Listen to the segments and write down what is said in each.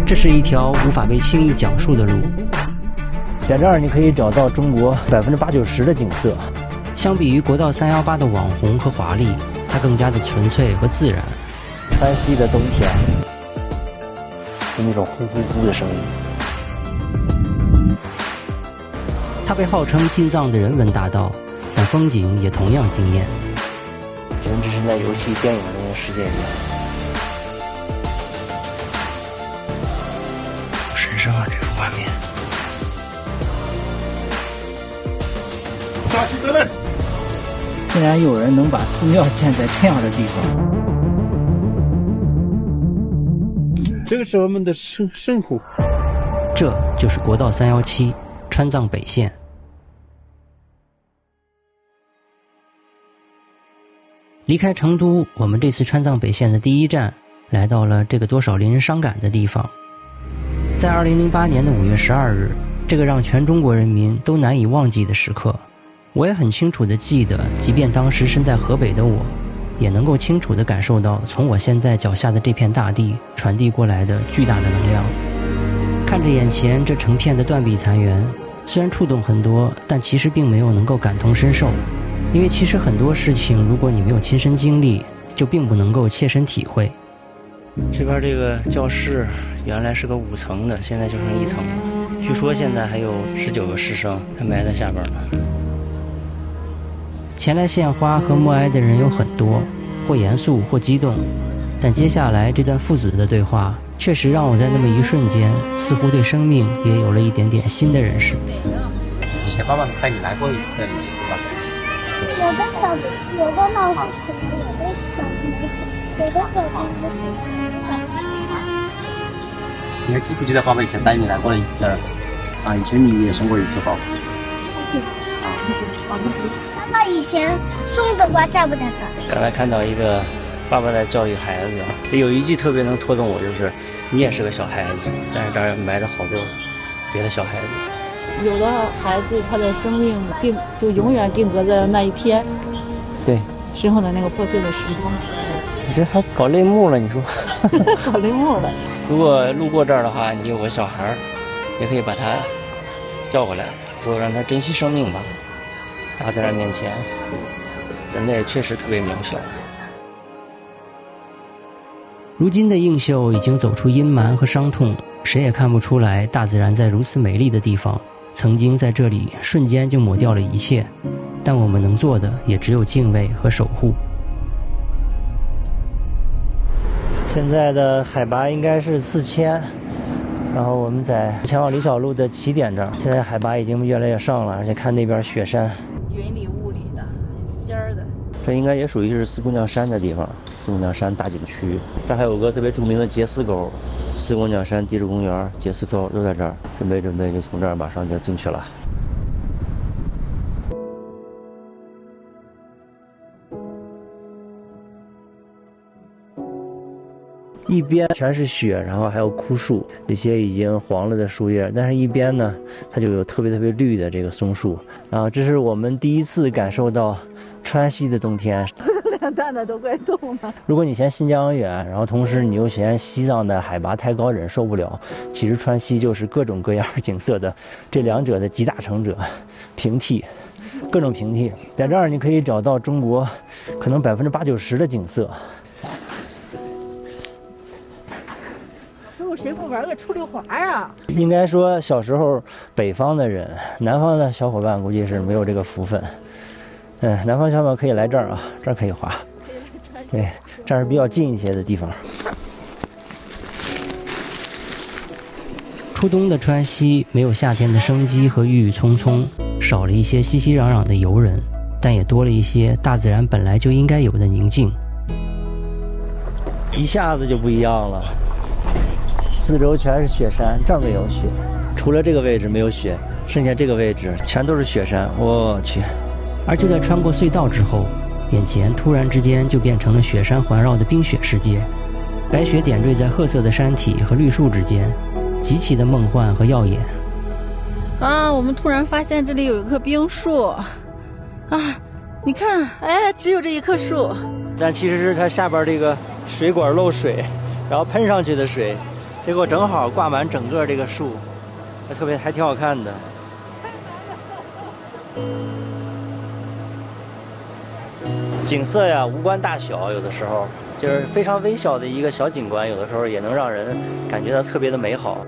這是一條無法被輕易講述的路。在這兒你可以找到中国80%-90%的景色。相比于国道318的网红和华丽，它更加的纯粹和自然。川西的冬天，是那种呼呼呼的声音。它被号称进藏的人文大道，但風景也同樣驚豔。人只是在遊戲、電影中的世界裡。好神聖啊，這個畫面。扎西德勒，竟然有人能把寺廟建在這樣的地方。這個是我們的聖湖。這就是國道317川藏北線。離開成都，我們這次川藏北線的第一站來到了這個多少令人傷感的地方。在2008年的5月12日，這個讓全中國人民都難以忘記的時刻，我也很清楚地記得，即便當時身在河北的我，也能夠清楚地感受到從我現在腳下的這片大地傳遞過來的巨大的能量。看着眼前這成片的斷壁殘垣，雖然觸動很多，但其實並沒有能夠感同身受。因為其實很多事情，如果你沒有親身經歷，就並不能夠切身體會。這邊這個教室原來是個5層的，現在就剩1層了。據說現在還有19個師生還埋在下邊呢。前來獻花和默哀的人有很多，或嚴肅或激動，但接下來這段父子的對話，確實讓我在那麼一瞬間，似乎對生命也有了一點點新的認識。以前爸爸帶你來過一次這裡，對吧？有的老師死了，有的老師沒死，有的小孩不死。你還記不記得爸爸以前帶你来過一次這兒？啊，以前你也送過一次花。爸爸以前送的花在不在這？刚才看到一個爸爸在教育孩子，有一句特別能戳動我，就是你也是個小孩子，但是這兒埋着好多別的小孩子。有的孩子他的生命就永遠定格在那一天，對，身後的那個破碎的時光。你這還搞類目了，你說？搞類目了。如果路過這兒的話，你有個小孩，也可以把他叫過來，說讓他珍惜生命吧。大自然面前，人類確實特別渺小。如今的映秀已經走出陰霾和傷痛，誰也看不出來大自然在如此美麗的地方曾經在這裡瞬間就抹掉了一切，但我們能做的也只有敬畏和守護。現在的海拔應該是4000，然後我們在前往李小璐的起點這兒，現在海拔已經越來越上了，而且看那邊雪山，雲裡霧裡的，很仙兒的。這應該也屬於是四姑娘山的地方，四姑娘山大景區。這還有個特別著名的碣石溝，四姑娘山地質公園碣石溝都在這兒，準備就從這兒馬上就進去了。一邊全是雪，然後還有枯樹，这些已经黃了的樹葉，但是一邊呢，它就有特別綠的這個松樹。然後這是我們第一次感受到川西的冬天，兩蛋蛋都快凍了。如果你嫌新疆遠，然後同時你又嫌西藏的海拔太高忍受不了，其實川西就是各種各樣景色的這兩者的集大成者，平替，各種平替，在這兒你可以找到中國可能80%-90%的景色。誰不玩個出溜滑啊？應該說小時候北方的人，南方的小伙伴估計是沒有這個福分。南方小伙伴可以來這兒啊，這兒可以滑。對，這兒是比較近一些的地方。初冬的川西沒有夏天的生機和鬱鬱蔥蔥，少了一些熙熙攘攘的遊人，但也多了一些大自然本來就應該有的寧靜。一下子就不一樣了。四周全是雪山，這兒沒有雪，除了這個位置沒有雪，剩下這個位置全都是雪山。我去！而就在穿過隧道之後，眼前突然之間就變成了雪山環繞的冰雪世界，白雪點綴在褐色的山體和綠樹之間，極其的夢幻和耀眼。啊，我們突然發現這裡有一棵冰樹，啊，你看，哎，只有這一棵樹，但其實是它下邊這個水管漏水，然後噴上去的水結果正好掛滿整個這個樹，還挺好看的。景色呀，无关大小，有的时候就是非常微小的一个小景观，有的时候也能让人感觉到特別的美好。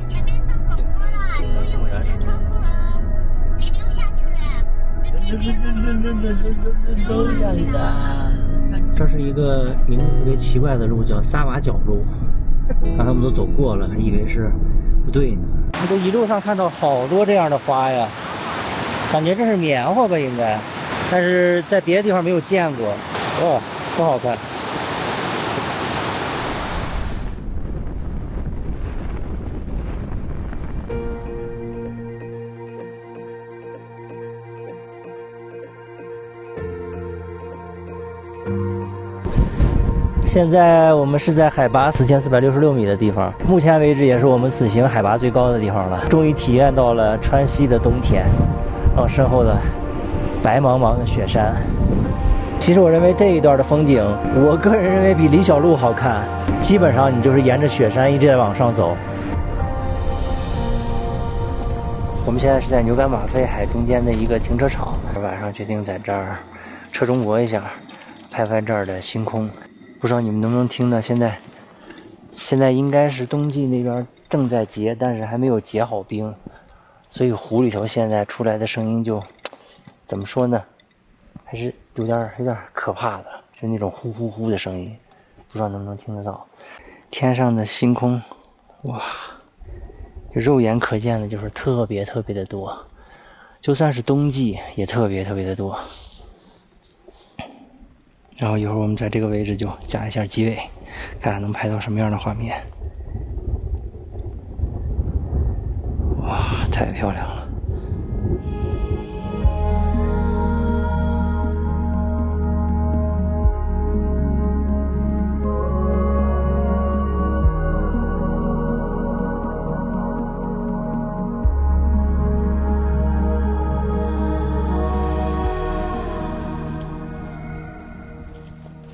前面上陡坡了，注意我的超速哦，别溜下去。都下去的。这是一个名字特別奇怪的路，叫撒瓦角路。刚才我們都走過了，還以為是不對呢。我都一路上看到好多這樣的花呀，感覺這是棉花吧應該，但是在別的地方沒有見過。哦，多好看！現在我們是在海拔4466米的地方，目前為止也是我們此行海拔最高的地方了。終於體驗到了川西的冬天，身後的白茫茫的雪山。其實我認為這一段的風景，我個人認為比李小璐好看。基本上你就是沿着雪山一直在往上走。我們現在是在牛干馬肺海中間的一個停車場，晚上決定在這兒車中泊一下，拍拍這兒的星空。不知道你們能不能聽到，現在應該是冬季那邊正在結，但是還沒有結好冰，所以湖裡頭現在出來的聲音就怎麼說呢，還是有點可怕的，就那種呼呼呼的聲音，不知道能不能聽得到。天上的星空，哇，肉眼可見的就是特別的多，就算是冬季也特別的多。然後一會兒我們在這個位置就加一下機位，看看能拍到什麼樣的畫面。哇，太漂亮了！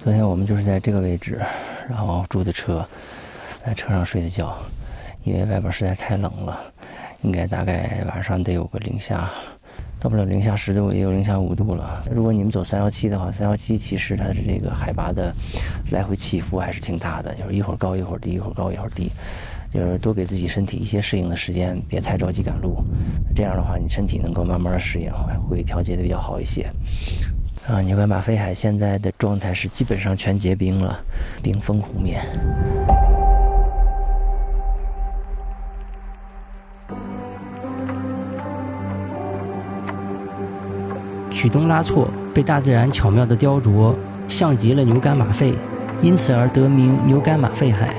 昨天我們就是在這個位置，然後住的車，在車上睡的覺，因為外邊實在太冷了，應該大概晚上得有個零下，到不了零下10度，也有零下5度了。如果你們走317的話，317其實它的這個海拔的來回起伏還是挺大的，就是一會兒高一會兒低，一會兒高一會兒低，就是多給自己身體一些適應的時間，別太着急趕路，這樣的話你身體能夠慢慢的適應，會調節的比較好一些。牛干馬肺海現在的狀態是基本上全結冰了，冰封湖面。曲東拉措被大自然巧妙地雕琢，像極了牛干馬肺，因此而得名牛干馬肺海。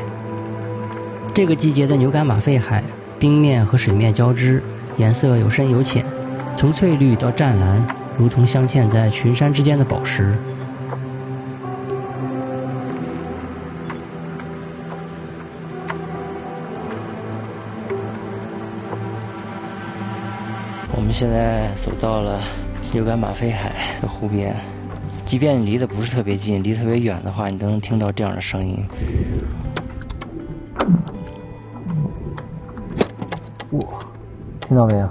這個季節的牛干馬肺海，冰面和水面交織，顏色有深有淺，從翠綠到湛藍，如同鑲嵌在群山之間的寶石。我們現在走到了牛干馬肺海的湖邊，即便你離得不是特別近，離得特別遠的話，你都能聽到這樣的聲音。哇，聽到沒有？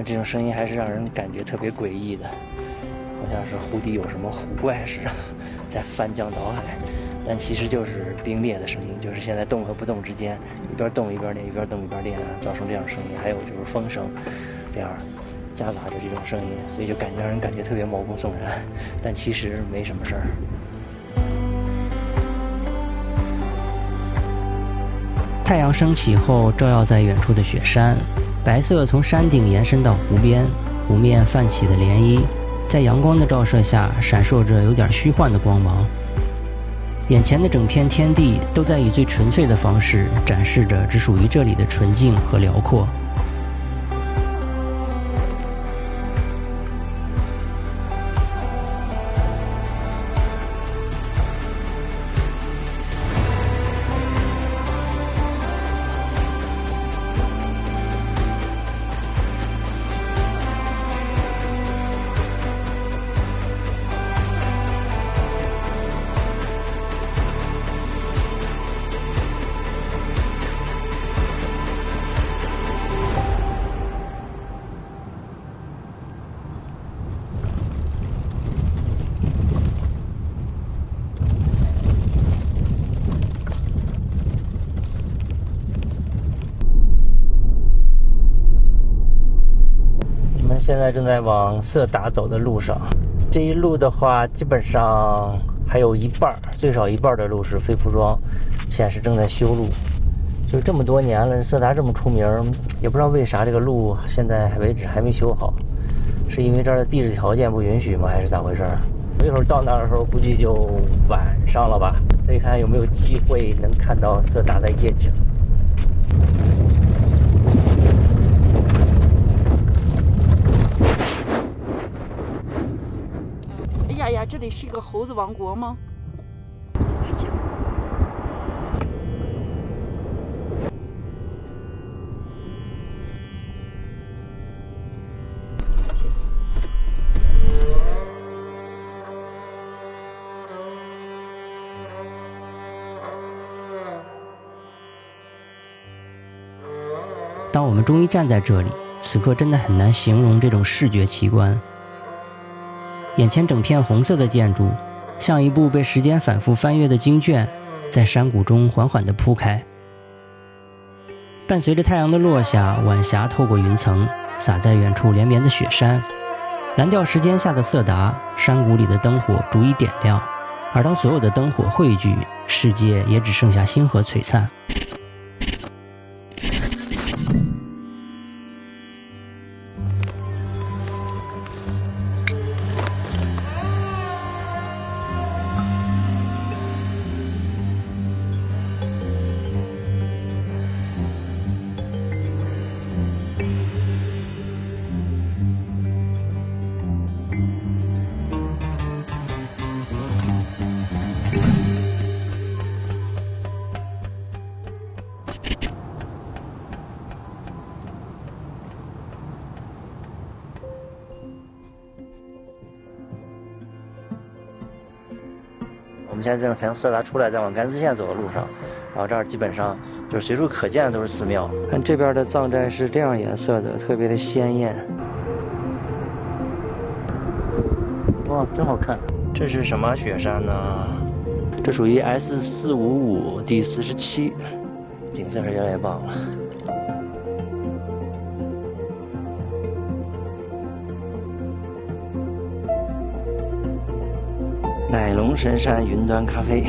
這種聲音還是讓人感覺特別詭異的，好像是湖底有什麼湖怪似的在翻江倒海，但其實就是冰裂的聲音，就是現在動和不動之間，一邊動一邊裂，一邊動一邊裂，造成這樣的聲音。還有就是風聲，這樣夾雜着這種聲音，所以就讓人感覺特別毛骨悚然，但其實沒什麼事兒。太陽升起後，照耀在遠處的雪山，白色從山頂延伸到湖邊，湖面泛起的漣漪，在陽光的照射下，閃爍着有點虛幻的光芒。眼前的整片天地都在以最純粹的方式展示着只屬於這裡的純淨和遼闊。現在正在往色達走的路上，這一路的話，基本上還有一半，最少一半的路是非铺裝，現在是正在修路。就这么多年了，色达這麼出名，也不知道為啥這個路現在為止還沒修好，是因為這兒的地質條件不允許嗎？還是咋回事？一會兒到那兒的時候，估計就晚上了吧，所以看有沒有機會能看到色達的夜景。哎呀呀，这里是一個猴子王國嗎？当我们终于站在這裡，此刻真的很難形容這種視覺奇觀。眼前整片紅色的建築，像一部被時間反覆翻閱的經卷，在山谷中緩緩地鋪開。伴隨着太陽的落下，晚霞透過雲層，灑在遠處連綿的雪山。藍調時間下的色達，山谷裡的燈火逐一點亮。而當所有的燈火匯聚，世界也只剩下星河璀璨。我们现在正从色达出来，在往甘孜縣走的路上，然後這兒基本上就是隨處可見的都是寺廟。看這邊的藏寨是這樣顏色的，特別的鮮豔。哇，真好看！這是什麼雪山呢？這屬於 S455第47，景色是越來越棒了。乃龍神山雲端咖啡，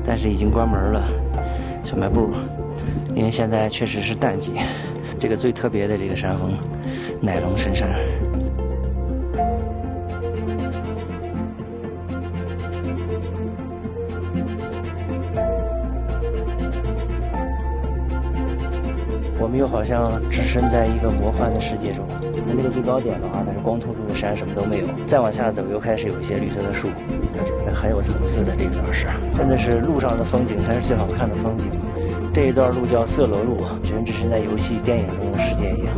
但是已經關門了。小賣部，因為現在確實是淡季。這個最特別的這個山峰，乃龍神山。我們又好像置身在一個魔幻的世界中。那這個最高點的話，那是光禿禿的山，什麼都沒有。再往下走，又開始有一些綠色的樹，很有層次的。這個倒是，真的是路上的風景才是最好看的風景。這一段路叫色羅路，真只是在遊戲電影中的世界一樣。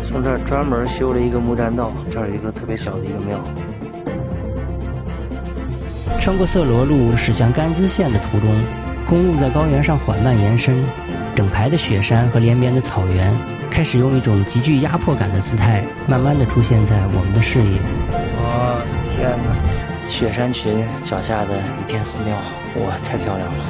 從這兒專門修了一個木棧道，這兒有一個特別小的一個廟。穿過色羅路駛向甘孜縣的途中，公路在高原上緩慢延伸，整排的雪山和連綿的草原開始用一種極具壓迫感的姿態，慢慢地出現在我們的視野。哇，天哪！雪山群腳下的一片寺廟，哇，太漂亮了。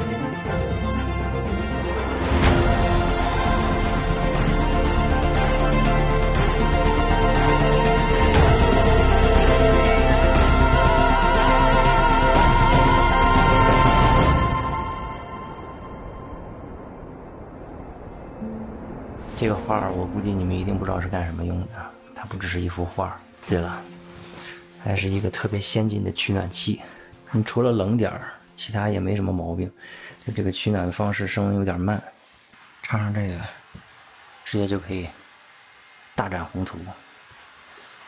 這個畫我估計你們一定不知道是幹什麼用的，它不只是一幅畫。對了，還是一個特別先進的取暖器。你除了冷點兒，其他也沒什麼毛病。就這個取暖的方式升溫有點慢，插上這個，直接就可以大展宏圖。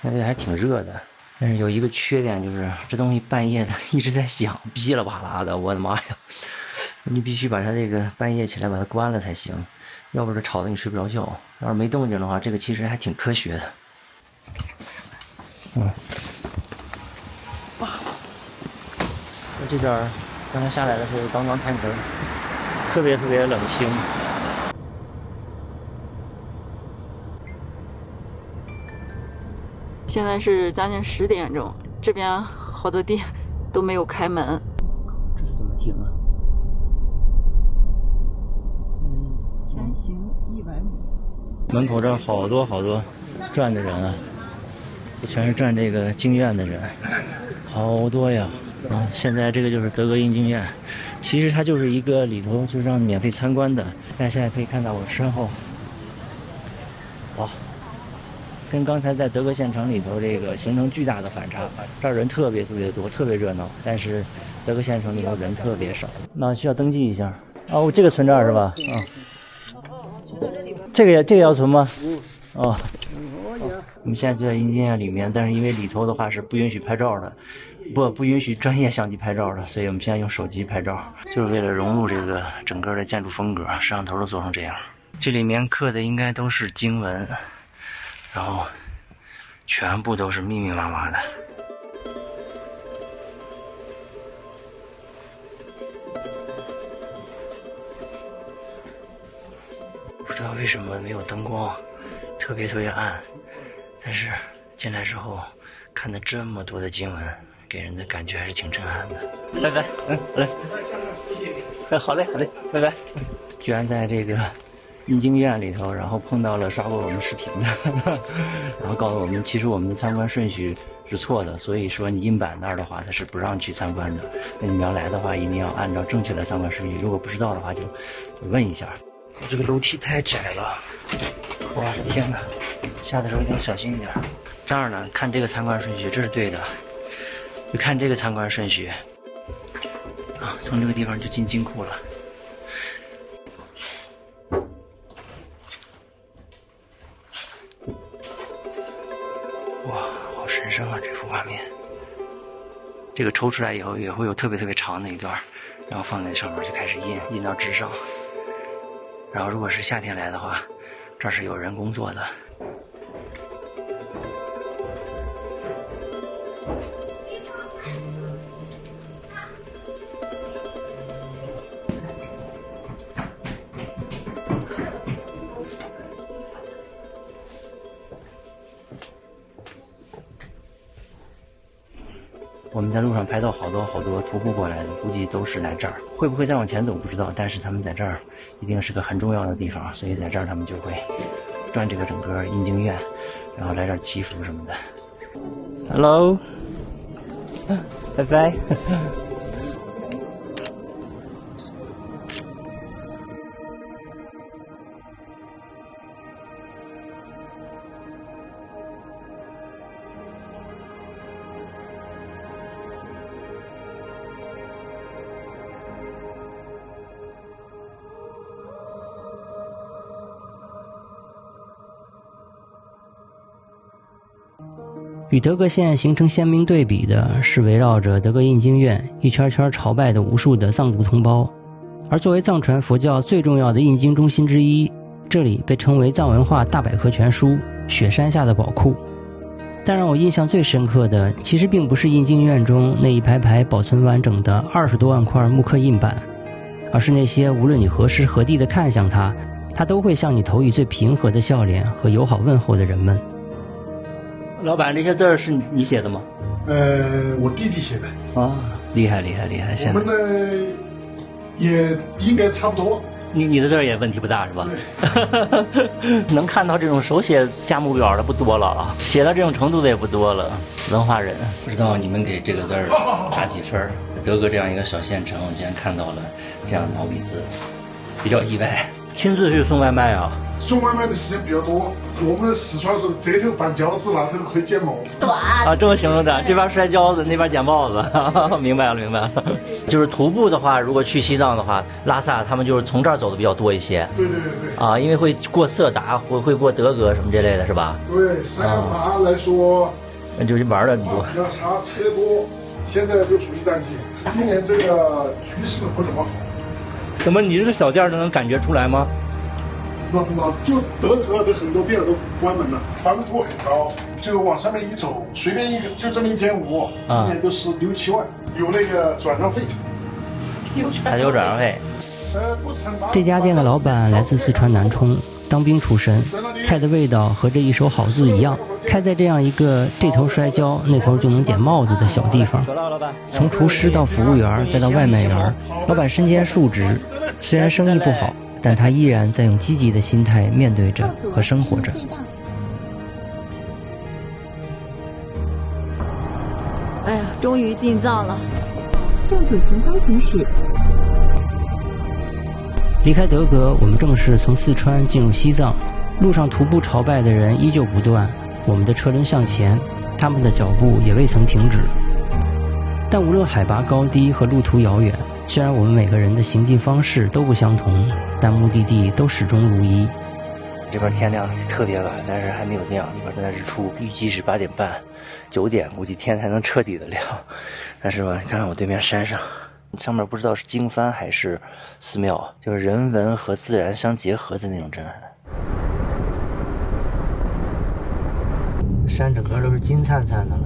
那這個還挺熱的，但是有一個缺點就是這東西半夜的一直在響，噼里啪啦的，我的媽呀！你必須把它這個半夜起來把它關了才行。要不是吵得你睡不着覺，要是沒動靜的話，這個其實還挺科學的。哇！在這邊剛才下來的時候剛剛開門，特別特別冷清。現在是將近10點鐘，這邊好多店都沒有開門。這是怎麼停啊？前行100米。門口這兒好多好多轉的人啊，全是轉這個經院的人，好多呀！現在這個就是德格印經院，其實它就是一個裡頭就讓免費參觀的。大家現在可以看到我身後，哇，跟剛才在德格縣城裡頭這個形成巨大的反差。這兒人特別多，特別熱鬧，但是德格县城裡头人特別少。那需要登記一下。哦，这個存这兒是吧？這個也要存嗎？哦。我們現在就在印經院裡面，但是因為裡頭的話是不允許拍照的，不允許專業相機拍照的，所以我們現在用手機拍照，就是為了融入這個整個的建築風格，攝像頭都做成這樣。這裡面刻的應該都是經文，然後全部都是密密麻麻的。不知道为什么没有灯光，特別暗。但是进来之後看的這麼多的經文，給人的感覺還是挺震撼的。拜拜，好嘞，拜拜。居然在這個印經院裡頭，然後碰到了刷過我們視頻的，然後告訴我們，其實我們的參觀順序是錯的，所以說你印版那兒的話，它是不讓去參觀的。那你們要來的話，一定要按照正確的參觀順序。如果不知道的話，就問一下。這個樓梯太窄了，我的天哪！下的時候一定要小心一點。這兒呢，看這個參觀順序，這是對的。就看這個參觀順序啊，從這個地方就進金庫了。哇，好神聖啊！這幅畫面。這個抽出來以後，也會有特別長的一段，然後放在上面就開始印到紙上。然後如果是夏天來的話，這是有人工作的。我們在路上拍到好多徒步過來的，估計都是來這兒。會不會再往前走不知道，但是他們在這兒一定是個很重要的地方，所以在這兒他們就會轉這個整個印經院，然後來這兒祈福什麼的。Hello， 拜拜。與德格縣形成鮮明對比的是圍繞着德格印經院一圈圈朝拜的無數的藏族同胞，而作為藏傳佛教最重要的印經中心之一，這裡被稱為藏文化大百科全書，雪山下的寶庫。但讓我印象最深刻的，其實並不是印經院中那一排排保存完整的20多萬塊木刻印版，而是那些無論你何時何地的看向它，它都會向你投以最平和的笑臉和友好問候的人們。老闆，這些字是你寫的嗎？我弟弟寫的。啊，厲害！現在我們呢也應該差不多。你的字也問題不大是吧？能看到這種手寫價目表的不多了啊，寫到這種程度的也不多了。文化人，不知道你們給這個字打幾分？德格這樣一個小縣城，我竟然看到了這樣的毛筆字，比較意外。親自去送外賣啊？送外賣的時間比較多，我們四川說這頭搬餃子，那頭可以撿帽子。啊，這麼形容的，這邊摔跤子，那邊撿帽子。明白了。就是徒步的話，如果去西藏的話，拉薩他們就是從這兒走的比較多一些。對。啊，因為會過色達，會過德格什麼之類的，是吧？對，三八來說，那就是玩的很多。要差車多，現在就屬於淡季。今年這個趨勢不怎麼好。怎麼你這個小店都能感覺出來嗎？那就德格的很多店都關門了，房租很高，就往上面一走，隨便一個就這麼一間屋，一年都是6、7萬，有那個轉讓費。還有轉讓費。這家店的老闆來自四川南充，當兵出身，菜的味道和這一手好字一樣，開在這樣一個這頭摔跤那頭就能撿帽子的小地方。從廚師到服務員再到外賣員，老闆身兼數職，雖然生意不好，但他依然在用積極的心態面對着和生活着。哎呀，終於進藏了。向左前方行駛。離開德格，我們正式從四川進入西藏。路上徒步朝拜的人依舊不斷，我們的車輪向前，他們的腳步也未曾停止。但無論海拔高低和路途遙遠，雖然我們每個人的行進方式都不相同，但目的地都始終如一。這邊天亮特別晚，但是還沒有亮，那邊正在日出，預計是8點半、9點，估計天才能徹底的亮。但是吧，你看看我對面山上面不知道是经幡還是寺廟，就是人文和自然相結合的那種震撼。山整个都是金灿灿的了。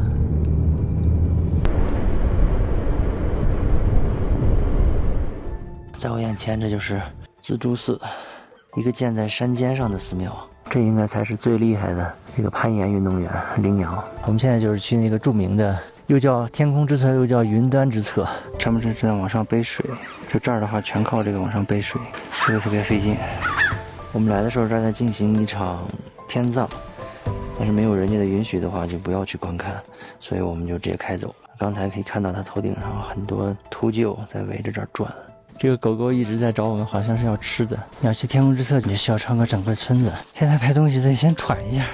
在我眼前，这就是自助寺，一个建在山尖上的寺庙。这应该才是最厉害的这个攀岩運動員羚羊。我們現在就是去那個著名的，又叫天空之側，又叫雲端之側。他們正在往上背水，就這兒的話全靠這個往上背水，特別費勁。我們來的時候這兒在進行一場天葬，但是沒有人家的允許的話，就不要去觀看，所以我們就直接開走了。剛才可以看到他頭頂上很多禿鷲在圍着這兒轉。這個狗狗一直在找我們，好像是要吃的。你要去天空之側，你就需要穿過整個村子。現在拍東西得先喘一下。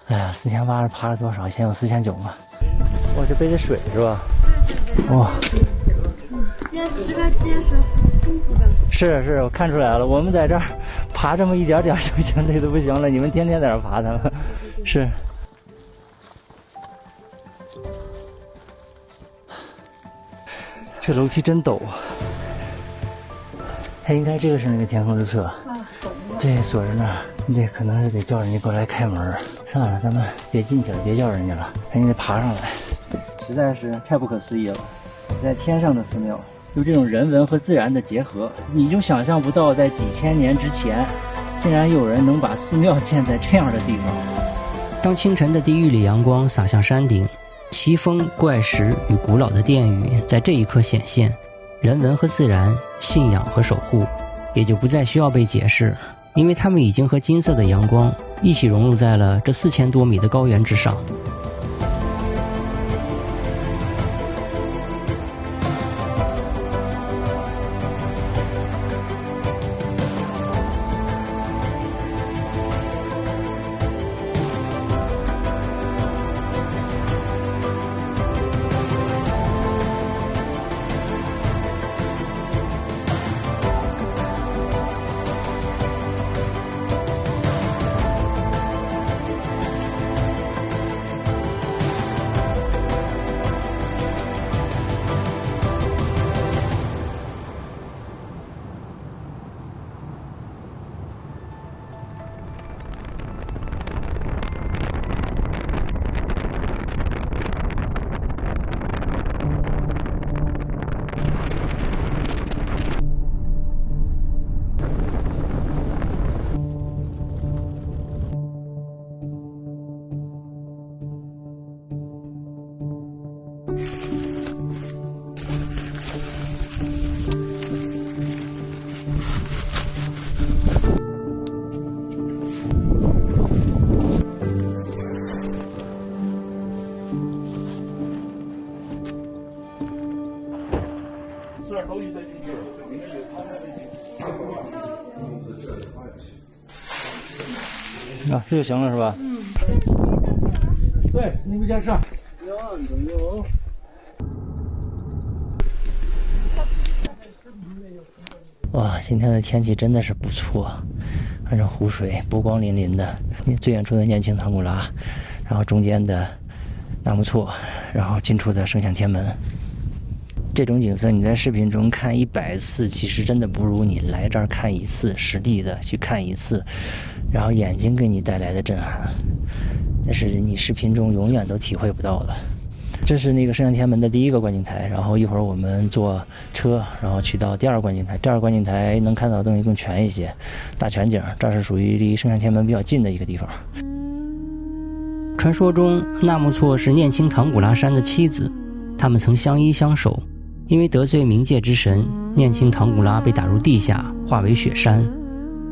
哎呀，4800爬了多少？以前有4900嘛。哇，這背着水是吧？哇。這個是很辛苦的。是，我看出來了。我們在這兒爬這麼一點點就行，累得不行了。你們天天在這兒爬它們。是。這樓梯真陡啊。它應該這個是那個天空之側。對，鎖着呢。這可能是得叫人家過來開門。算了，咱們別進去了，別叫人家了，人家得爬上來。實在是太不可思議了，在天上的寺廟，就這種人文和自然的結合，你就想象不到在幾千年之前，竟然有人能把寺廟建在這樣的地方。當清晨的地獄裡陽光灑向山頂，奇峰、怪石與古老的殿宇在這一刻顯現，人文和自然、信仰和守護也就不再需要被解釋，因為它們已經和金色的陽光一起融入在了這4000多米的高原之上。啊，這就行了是吧？嗯。對，那個架上。有。哇，今天的天氣真的是不錯，看這湖水波光粼粼的，最遠處的念青唐古拉，然後中間的納木錯，然後近處的聖象天門。這種景色你在視頻中看100次，其實真的不如你來這兒看一次，實地的去看一次，然後眼睛給你帶來的震撼，那是你視頻中永遠都體會不到的。這是那個聖象天門的第一個觀景台，然後一會兒我們坐車，然後去到第二個觀景台。第二個觀景台能看到的東西更全一些，大全景，這是屬於離聖象天門比較近的一個地方。傳說中，納木錯是念青唐古拉山的妻子，他們曾相依相守。因為得罪冥界之神，念青唐古拉被打入地下，化為雪山，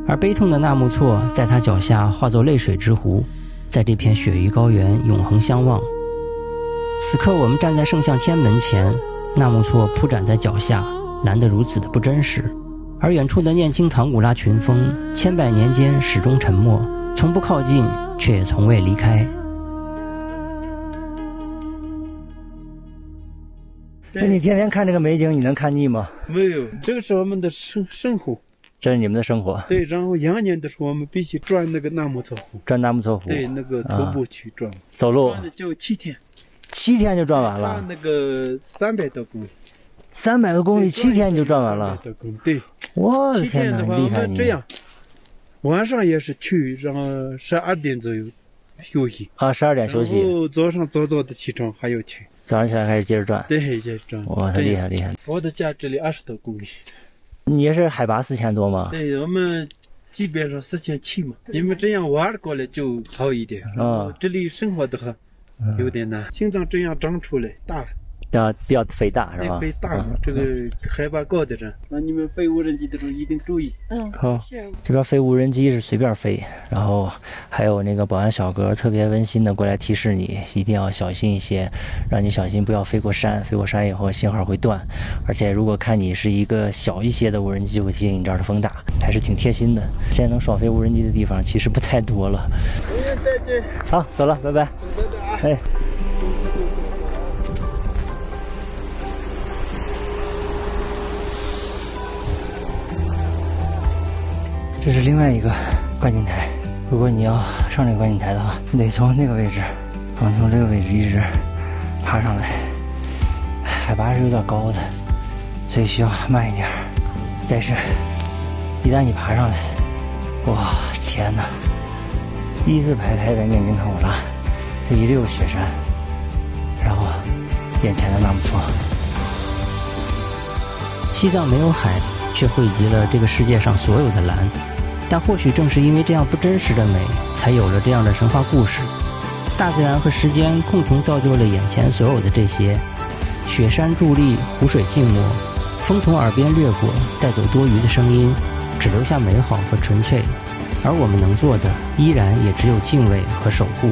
而悲痛的納木錯在他腳下化作淚水之湖，在這片雪域高原永恆相望。此刻我們站在聖像天門前，納木錯鋪展在腳下，藍得如此的不真實。而遠處的念青唐古拉群峰，千百年間始終沉默，從不靠近，卻也從未離開。那你天天看这個美景，你能看膩嗎？沒有，這個是我們的生活。這是你們的生活。對，然後羊年的時候，我們必須轉那個納木錯湖。轉納木錯湖。對，那個徒步去轉。走路。就7天。7天就轉完了。那個300多公里。300個公里7天就轉完了。300多公里，對。我的天哪，厲害你！7天的話，我們這樣，晚上也是去，然後12點左右休息。啊，12點休息。然後早上早的起床還要去。早上起來開始接着轉。對，接着轉。哇，太厲害厲害！我的家這裡20多公里。你也是海拔4000多嗎？對，我們基本上4700嘛，因為這樣玩過來就好一點。這裡生活的話有點難，心臟這樣長出來大。比較肥大是吧？肥大嘛，這個海拔高的人，那你們飛無人機的時候一定注意。好，這邊飛無人機是隨便飛，然後還有那個保安小哥特別溫馨的過來提示你，一定要小心一些，讓你小心不要飛過山，飛過山以後信號會斷，而且如果看你是一個小一些的無人機，會提醒你這兒的風大，還是挺貼心的。現在能爽飛無人機的地方其實不太多了。再見。好，走了，拜拜。哎。這是另外一個觀景台，如果你要上這個觀景台的話，你得從那個位置，從這個位置一直爬上來，海拔是有點高的，所以需要慢一點。但是，一旦你爬上來，哇，天哪！一字排開的念青唐古拉，這一溜雪山，然後眼前的納木錯。西藏沒有海，卻匯集了這個世界上所有的藍。但或許正是因為這樣不真實的美，才有了這樣的神話故事。大自然和時間共同造就了眼前所有的這些：雪山佇立，湖水靜默，風從耳邊掠過，帶走多餘的聲音，只留下美好和純粹。而我們能做的，依然也只有敬畏和守護。